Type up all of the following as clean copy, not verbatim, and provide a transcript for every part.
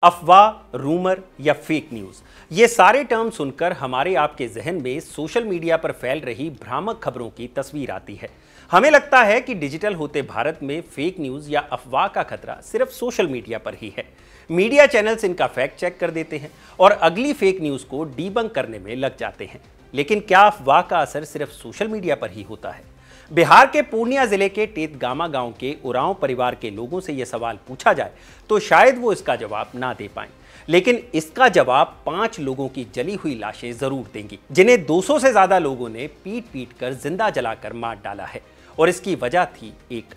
अफवाह, रूमर या fake news, ये सारे टर्म सुनकर हमारे आपके जहन में सोशल मीडिया पर फैल रही भ्रामक खबरों की तस्वीर आती है। हमें लगता है कि डिजिटल होते भारत में फेक न्यूज या अफवाह का खतरा सिर्फ सोशल मीडिया पर ही है। मीडिया चैनल्स इनका फैक्ट चेक कर देते हैं और अगली फेक न्यूज को डीबंक करने में लग जाते हैं। लेकिन क्या अफवाह का असर सिर्फ सोशल मीडिया पर ही होता है? बिहार के पूर्णिया जिले के टेतगामा गांव के उरांव परिवार के लोगों से यह सवाल पूछा जाए तो शायद वो इसका जवाब ना दे पाएं। लेकिन इसका जवाब 5 लोगों की जली हुई लाशें जरूर देंगी, जिन्हें 200 से ज्यादा लोगों ने पीट पीट कर जिंदा जलाकर मार डाला है। और इसकी वजह थी एक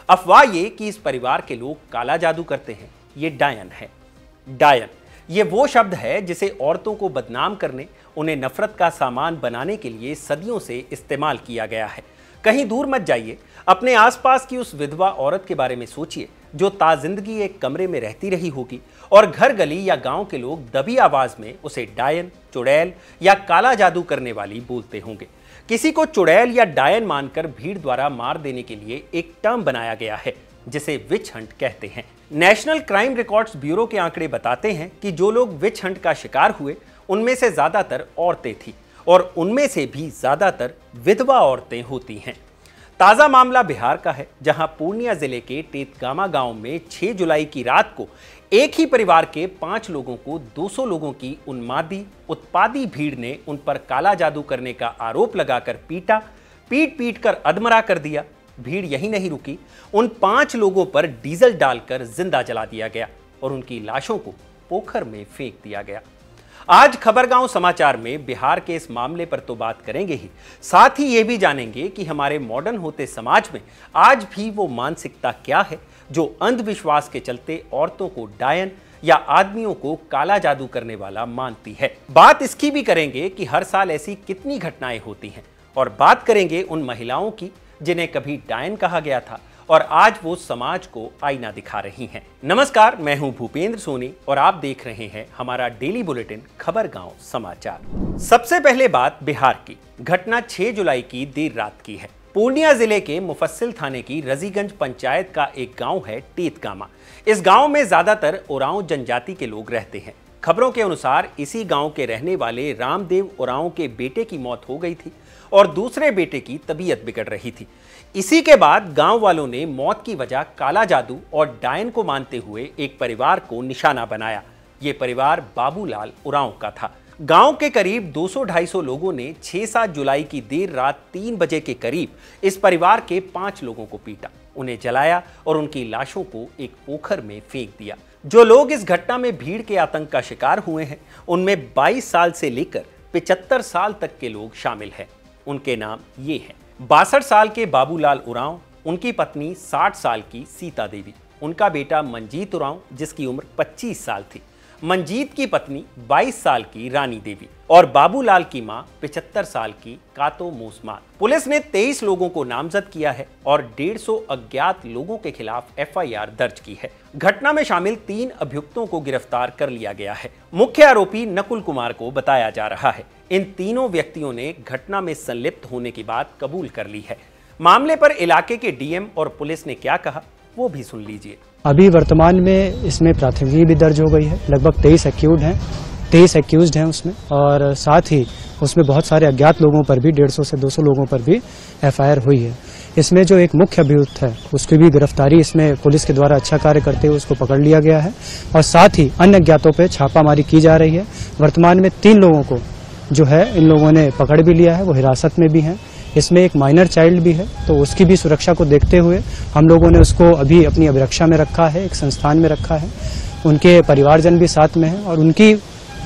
अफवाह ये कि इस परिवार के लोग काला जादू करते हैं। ये डायन है। डायन ये वो शब्द है जिसे औरतों को बदनाम करने, उन्हें नफरत का सामान बनाने के लिए सदियों से इस्तेमाल किया गया है। कहीं दूर मत जाइए, अपने आसपास की उस विधवा औरत के बारे में सोचिए जो ताजिंदगी एक कमरे में रहती रही होगी और घर गली या गांव के लोग दबी आवाज में उसे डायन, चुड़ैल या काला जादू करने वाली बोलते होंगे। किसी को चुड़ैल या डायन मानकर भीड़ द्वारा मार देने के लिए एक टर्म बनाया गया है जिसे विच हंट कहते हैं। नेशनल क्राइम रिकॉर्ड्स ब्यूरो के आंकड़े बताते हैं कि जो लोग विच हंट का शिकार हुए उनमें से ज्यादातर औरतें थीं और उनमें से भी ज्यादातर विधवा औरतें होती हैं। ताजा मामला बिहार का है, जहां पूर्णिया जिले के टेतगामा गांव में 6 जुलाई की रात को एक ही परिवार के 5 लोगों को 200 लोगों की उन्मादी उत्पादी भीड़ ने उन पर काला जादू करने का आरोप लगाकर पीट पीट कर अधमरा कर दिया। भीड़ यही नहीं रुकी, उन 5 लोगों पर डीजल डालकर जिंदा जला दिया गया और उनकी लाशों को पोखर में फेंक दिया गया। आज खबरगांव समाचार में बिहार के इस मामले पर तो बात करेंगे ही, साथ ही ये भी जानेंगे कि हमारे मॉडर्न होते समाज में आज भी वो मानसिकता क्या है जो अंधविश्वास के चलते औरतों को डायन या आदमियों को काला जादू करने वाला मानती है। बात इसकी भी करेंगे कि हर साल ऐसी कितनी घटनाएं होती हैं और बात करेंगे उन महिलाओं की जिन्हें कभी डायन कहा गया था और आज वो समाज को आईना दिखा रही हैं। नमस्कार, मैं हूं भूपेंद्र सोनी और आप देख रहे हैं हमारा डेली बुलेटिन खबरगांव समाचार। सबसे पहले बात बिहार की। घटना 6 जुलाई की देर रात की है। पूर्णिया जिले के मुफस्सिल थाने की रजीगंज पंचायत का एक गांव है टेतगामा। इस गांव में ज्यादातर उरांव जनजाति के लोग रहते हैं। खबरों के अनुसार इसी गांव के रहने वाले रामदेव उरांव के बेटे की मौत हो गई थी और दूसरे बेटे की तबीयत बिगड़ रही थी। इसी के बाद गांव वालों ने मौत की वजह काला जादू और डायन को मानते हुए एक परिवार को निशाना बनाया। ये परिवार बाबूलाल उरांव का था। गांव के करीब 200-250 लोगों ने 6-7 जुलाई की देर रात 3 बजे के करीब इस परिवार के 5 लोगों को पीटा, उन्हें जलाया और उनकी लाशों को एक पोखर में फेंक दिया। जो लोग इस घटना में भीड़ के आतंक का शिकार हुए हैं उनमें 22 साल से लेकर 75 साल तक के लोग शामिल हैं। उनके नाम ये हैं: 62 साल के बाबूलाल उरांव, उनकी पत्नी 60 साल की सीता देवी, उनका बेटा मंजीत उरांव जिसकी उम्र 25 साल थी, मंजीत की पत्नी 22 साल की रानी देवी और बाबूलाल की मां 75 साल की कातो मूसमान। पुलिस ने 23 लोगों को नामजद किया है और 150 अज्ञात लोगों के खिलाफ एफआईआर दर्ज की है। घटना में शामिल 3 अभियुक्तों को गिरफ्तार कर लिया गया है। मुख्य आरोपी नकुल कुमार को बताया जा रहा है। इन तीनों व्यक्तियों ने घटना में संलिप्त होने की बात कबूल कर ली है। मामले पर इलाके के डीएम और पुलिस ने क्या कहा वो भी सुन लीजिए। अभी वर्तमान में इसमें प्राथमिकी भी दर्ज हो गई है। लगभग 23 एक्यूज्ड हैं उसमें, और साथ ही उसमें बहुत सारे अज्ञात लोगों पर भी 150 से 200 लोगों पर भी एफआईआर हुई है। इसमें जो एक मुख्य अभियुक्त है उसकी भी गिरफ्तारी इसमें पुलिस के द्वारा अच्छा कार्य करते हुए उसको पकड़ लिया गया है और साथ ही अन्य अज्ञातों पर छापामारी की जा रही है। वर्तमान में 3 लोगों को जो है इन लोगों ने पकड़ भी लिया है, वो हिरासत में भी हैं। इसमें एक माइनर चाइल्ड भी है, तो उसकी भी सुरक्षा को देखते हुए हम लोगों ने उसको अभी अपनी अभिरक्षा में रखा है, एक संस्थान में रखा है। उनके परिवारजन भी साथ में हैं और उनकी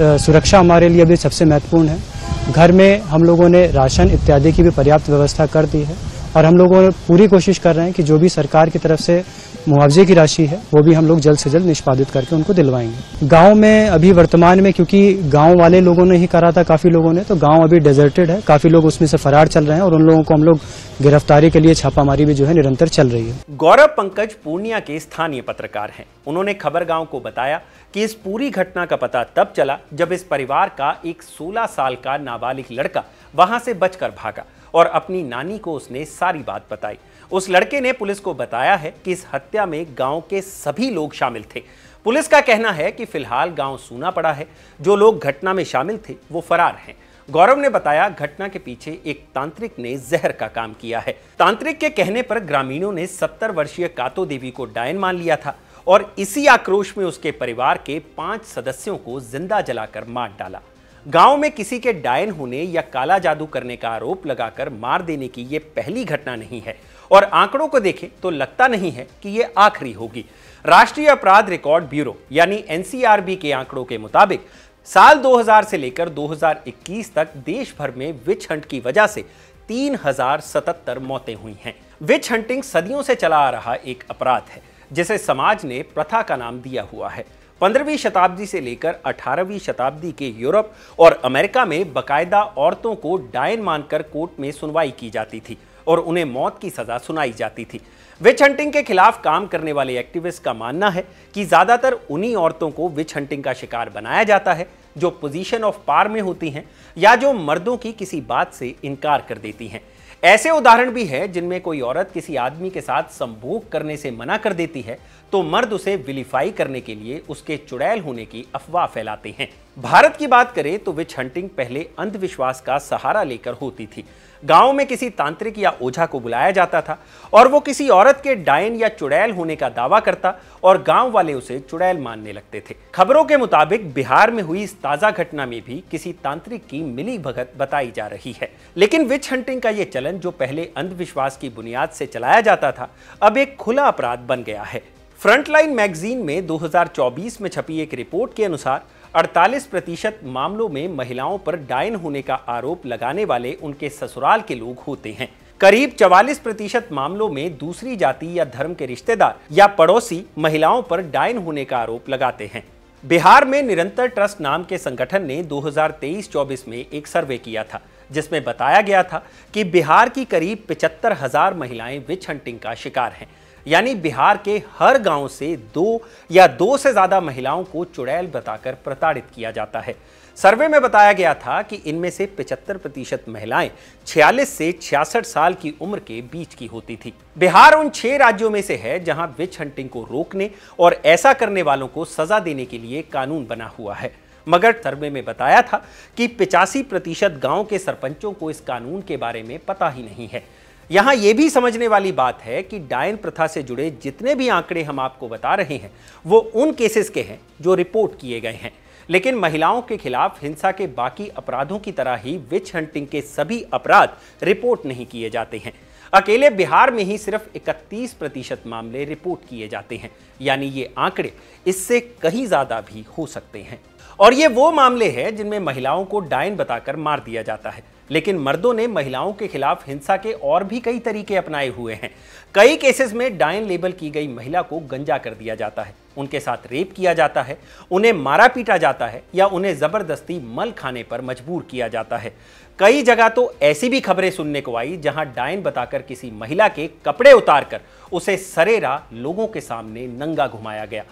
सुरक्षा हमारे लिए भी सबसे महत्वपूर्ण है। घर में हम लोगों ने राशन इत्यादि की भी पर्याप्त व्यवस्था कर दी है और हम लोगों पूरी कोशिश कर रहे हैं कि जो भी सरकार की तरफ से मुआवजे की राशि है वो भी हम लोग जल्द से जल्द निष्पादित करके उनको दिलवाएंगे। गांव में अभी वर्तमान में, क्योंकि गांव वाले लोगों ने ही करा था काफी लोगों ने, तो गांव अभी डेजर्टेड है, काफी लोग उसमें से फरार चल रहे हैं और उन लोगों को हम लोग गिरफ्तारी के लिए छापामारी भी जो है निरंतर चल रही है। गौरव पंकज पूर्णिया के स्थानीय पत्रकार हैं। उन्होंने खबरगांव को बताया कि इस पूरी घटना का पता तब चला जब इस परिवार का एक 16 साल का नाबालिग लड़का वहां से बचकर भागा और अपनी नानी को उसने सारी बात बताई। उस लड़के ने पुलिस को बताया है कि इस हत्या में गांव के सभी लोग शामिल थे। पुलिस का कहना है कि फिलहाल गांव सूना पड़ा है। जो लोग घटना में शामिल थे वो फरार हैं। गौरव ने बताया, घटना के पीछे एक तांत्रिक ने जहर का काम किया है। तांत्रिक के कहने पर ग्रामीणों ने 70 वर्षीय कातो देवी को डायन मान लिया था और इसी आक्रोश में उसके परिवार के 5 सदस्यों को जिंदा जलाकर मार डाला। गांव में किसी के डायन होने या काला जादू करने का आरोप लगाकर मार देने की ये पहली घटना नहीं है और आंकड़ों को देखें तो लगता नहीं है कि ये आखिरी होगी। राष्ट्रीय अपराध रिकॉर्ड ब्यूरो यानी एनसीआरबी के आंकड़ों के मुताबिक साल 2000 से लेकर 2021 तक देश भर में विच हंट की वजह से 3077 मौतें हुई हैं। विच हंटिंग सदियों से चला आ रहा एक अपराध है जिसे समाज ने प्रथा का नाम दिया हुआ है। 15वीं शताब्दी से लेकर 18वीं शताब्दी के यूरोप और अमेरिका में बकायदा औरतों को डायन मानकर कोर्ट में सुनवाई की जाती थी और उन्हें मौत की सजा सुनाई जाती थी। विच हंटिंग के खिलाफ काम करने वाले एक्टिविस्ट का मानना है कि ज्यादातर उन्हीं औरतों को विच हंटिंग का शिकार बनाया जाता है जो पोजीशन ऑफ पावर में होती हैं या जो मर्दों की किसी बात से इनकार कर देती हैं। ऐसे उदाहरण भी हैं जिनमें कोई औरत किसी आदमी के साथ संभोग करने से मना कर देती है तो मर्द उसे विलीफाई करने के लिए उसके चुड़ैल होने की अफवाह फैलाते हैं। भारत की बात करें तो विच हंटिंग पहले अंधविश्वास का सहारा लेकर होती थी। गांव में किसी तांत्रिक या ओझा को बुलाया जाता था और वो किसी औरत के डायन या चुड़ैल होने का दावा करता और गांव वाले उसे चुड़ैल मानने लगते थे। खबरों के मुताबिक बिहार में हुई इस ताजा घटना में भी किसी तांत्रिक की मिली भगत बताई जा रही है। लेकिन विच हंटिंग का ये चलन जो पहले अंधविश्वास की बुनियाद से चलाया जाता था अब एक खुला अपराध बन गया है। फ्रंटलाइन मैगजीन में 2024 में छपी एक रिपोर्ट के अनुसार 48% मामलों में महिलाओं पर डायन होने का आरोप लगाने वाले उनके ससुराल के लोग होते हैं। करीब 44% मामलों में दूसरी जाति या धर्म के रिश्तेदार या पड़ोसी महिलाओं पर डायन होने का आरोप लगाते हैं। बिहार में निरंतर ट्रस्ट नाम के संगठन ने 2023-24 में एक सर्वे किया था जिसमें बताया गया था कि बिहार की करीब 75,000 महिलाएं विच हंटिंग का शिकार हैं। यानी बिहार के हर गांव से 2 या 2 से ज्यादा महिलाओं को चुड़ैल बताकर प्रताड़ित किया जाता है। सर्वे में बताया गया था कि इनमें से 75% महिलाएं 46 से 66 साल की उम्र के बीच की होती थी। बिहार उन 6 राज्यों में से है जहां विच हंटिंग को रोकने और ऐसा करने वालों को सजा देने के लिए कानून बना हुआ है। मगर सर्वे में बताया था कि 85% गांव के सरपंचों को इस कानून के बारे में पता ही नहीं है। यहां यह भी समझने वाली बात है कि डायन प्रथा से जुड़े जितने भी आंकड़े हम आपको बता रहे हैं वो उन केसेस के हैं जो रिपोर्ट किए गए हैं, लेकिन महिलाओं के खिलाफ हिंसा के बाकी अपराधों की तरह ही विच हंटिंग के सभी अपराध रिपोर्ट नहीं किए जाते हैं। अकेले बिहार में ही सिर्फ 31% मामले रिपोर्ट किए जाते हैं, यानी ये आंकड़े इससे कहीं ज्यादा भी हो सकते हैं। और ये वो मामले हैं जिनमें महिलाओं को डायन बताकर मार दिया जाता है, लेकिन मर्दों ने महिलाओं के खिलाफ हिंसा के और भी कई तरीके अपनाए हुए हैं। कई केसेस में डायन लेबल की गई महिला को गंजा कर दिया जाता है, उनके साथ रेप किया जाता है, उन्हें मारा पीटा जाता है या उन्हें जबरदस्ती मल खाने पर मजबूर किया जाता है। कई जगह तो ऐसी भी खबरें सुनने को आई जहां डायन बताकर किसी महिला के कपड़े उतारकर उसे सरेरा लोगों के सामने नंगा घुमाया गया।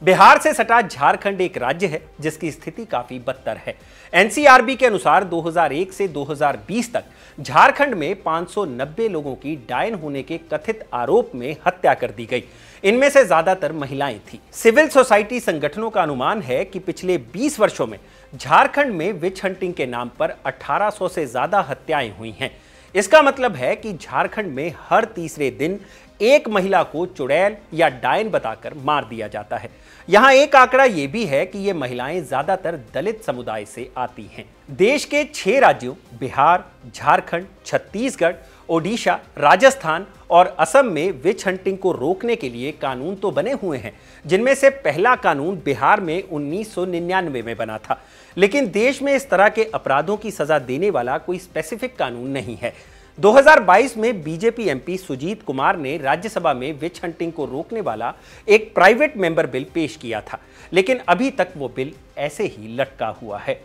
बिहार से सटा झारखंड एक राज्य है जिसकी स्थिति काफी बदतर है। एनसीआरबी के अनुसार 2001 से 2020 तक झारखंड में 590 लोगों की डायन होने के कथित आरोप में हत्या कर दी गई। इनमें से ज्यादातर महिलाएं थी। सिविल सोसाइटी संगठनों का अनुमान है कि पिछले 20 वर्षों में झारखंड में विच हंटिंग के नाम पर 1800 से ज्यादा हत्याएं हुई हैं। इसका मतलब है कि झारखंड में हर तीसरे दिन एक महिला को चुड़ैल या डायन बताकर मार दिया जाता है। यहां एक आंकड़ा यह भी है कि ये महिलाएं ज्यादातर दलित समुदाय से आती हैं। देश के 6 राज्यों बिहार, झारखंड, छत्तीसगढ़, ओडिशा, राजस्थान और असम में विच हंटिंग को रोकने के लिए कानून तो बने हुए हैं, जिनमें से पहला कानून बिहार में 1999 में बना था, लेकिन देश में इस तरह के अपराधों की सजा देने वाला कोई स्पेसिफिक कानून नहीं है। 2022 में बीजेपी एमपी सुजीत कुमार ने राज्यसभा में विच हंटिंग को रोकने वाला एक प्राइवेट मेंबर बिल पेश किया था, लेकिन अभी तक वो बिल ऐसे ही लटका हुआ है।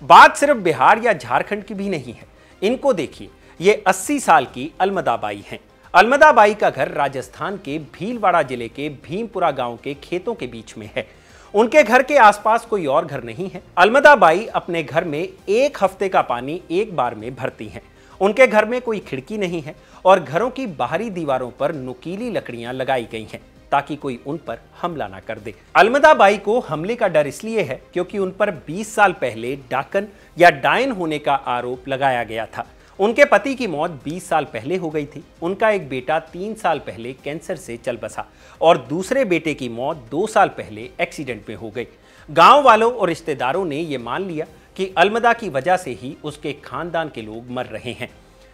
बात सिर्फ बिहार या झारखंड की भी नहीं है। इनको देखिए, ये 80 साल की अलमदाबाई हैं। अलमदाबाई का घर राजस्थान के भीलवाड़ा जिले के भीमपुरा गांव के खेतों के बीच में है। उनके घर के आसपास कोई और घर नहीं है। अलमदाबाई अपने घर में 1 हफ्ते का पानी एक बार में भरती हैं। उनके घर में कोई खिड़की नहीं है और घरों की बाहरी दीवारों पर नुकीली लकड़ियां लगाई गई हैं। ताकि कोई उन पर हमला ना कर दे। अलमदा बाई को हमले का डर इसलिए है क्योंकि उन पर 20 साल पहले डाकन या डायन होने का आरोप लगाया गया था। उनके पति की मौत 20 साल पहले हो गई थी। उनका एक बेटा 3 साल पहले कैंसर से चल बसा और दूसरे बेटे की मौत 2 साल पहले एक्सीडेंट में हो गई। गांव वालों और रिश्तेदारों ने यह मान लिया कि अलमदा की वजह से ही उसके खानदान के लोग मर रहे हैं।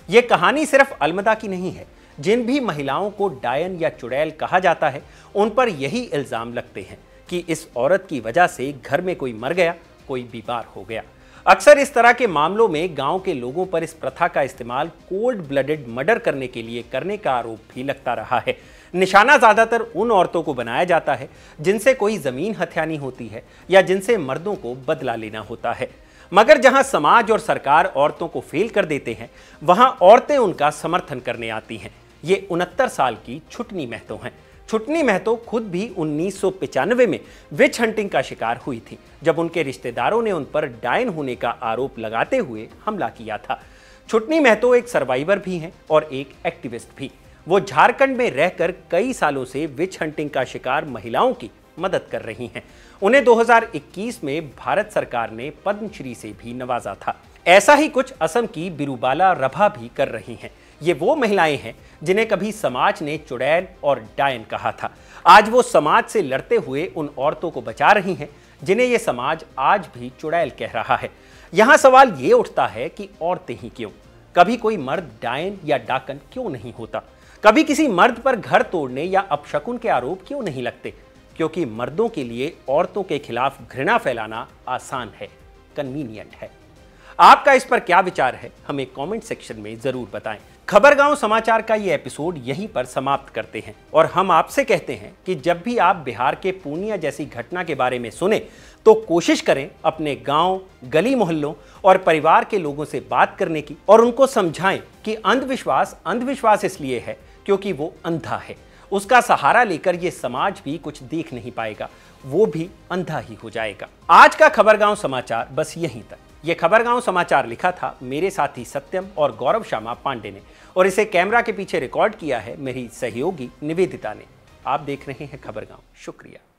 यह कहानी सिर्फ अलमदा की नहीं है। जिन भी महिलाओं को डायन या चुड़ैल कहा जाता है, उन पर यही इल्जाम लगते हैं कि इस औरत की वजह से घर में कोई मर गया, कोई बीमार हो गया। अक्सर इस तरह के मामलों में गांव के लोगों पर इस प्रथा का इस्तेमाल कोल्ड ब्लडेड मर्डर करने के लिए करने का आरोप भी लगता रहा है। निशाना ज्यादातर उन औरतों को बनाया जाता है जिनसे कोई जमीन हथियानी होती है या जिनसे मर्दों को बदला लेना होता है। मगर जहां समाज और सरकार औरतों को फेल कर देते हैं, वहां औरतें उनका समर्थन करने आती हैं। ये 69 साल की छुटनी महतो हैं। छुटनी महतो खुद भी 1995 में विच हंटिंग का शिकार हुई थी, जब उनके रिश्तेदारों ने उन पर डायन होने का आरोप लगाते हुए हमला किया था। छुटनी महतो एक सर्वाइवर भी हैं और एक एक्टिविस्ट भी। वो झारखंड में रहकर कई सालों से विच हंटिंग का शिकार महिलाओं की मदद कर रही हैं। उन्हें 2021 में भारत सरकार ने पद्मश्री से भी नवाजा था। ऐसा ही कुछ असम की बिरुबाला रभा भी कर रही हैं। ये वो महिलाएं हैं जिन्हें कभी समाज ने चुड़ैल और डायन कहा था। आज वो समाज से लड़ते हुए उन औरतों को बचा रही हैं जिन्हें ये समाज आज भी चुड़ैल कह रहा है। यहां सवाल ये उठता है कि औरतें ही क्यों? कभी कोई मर्द डायन या डाकन क्यों नहीं होता? कभी किसी मर्द पर घर तोड़ने या अपशकुन के आरोप क्यों नहीं लगते? क्योंकि मर्दों के लिए औरतों के खिलाफ घृणा फैलाना आसान है, कन्वीनियंट है। आपका इस पर क्या विचार है, हमें कमेंट सेक्शन में जरूर बताएं। खबरगांव समाचार का ये एपिसोड यहीं पर समाप्त करते हैं और हम आपसे कहते हैं कि जब भी आप बिहार के पूर्णिया जैसी घटना के बारे में सुने तो कोशिश करें अपने गांव, गली मोहल्लों और परिवार के लोगों से बात करने की और उनको समझाएं कि अंधविश्वास इसलिए है क्योंकि वो अंधा है। उसका सहारा लेकर ये समाज भी कुछ देख नहीं पाएगा, वो भी अंधा ही हो जाएगा। आज का खबरगांव समाचार बस यहीं तक। ये खबरगांव समाचार लिखा था मेरे साथी सत्यम और गौरव श्यामा पांडे ने और इसे कैमरा के पीछे रिकॉर्ड किया है मेरी सहयोगी निवेदिता ने। आप देख रहे हैं खबरगांव। शुक्रिया।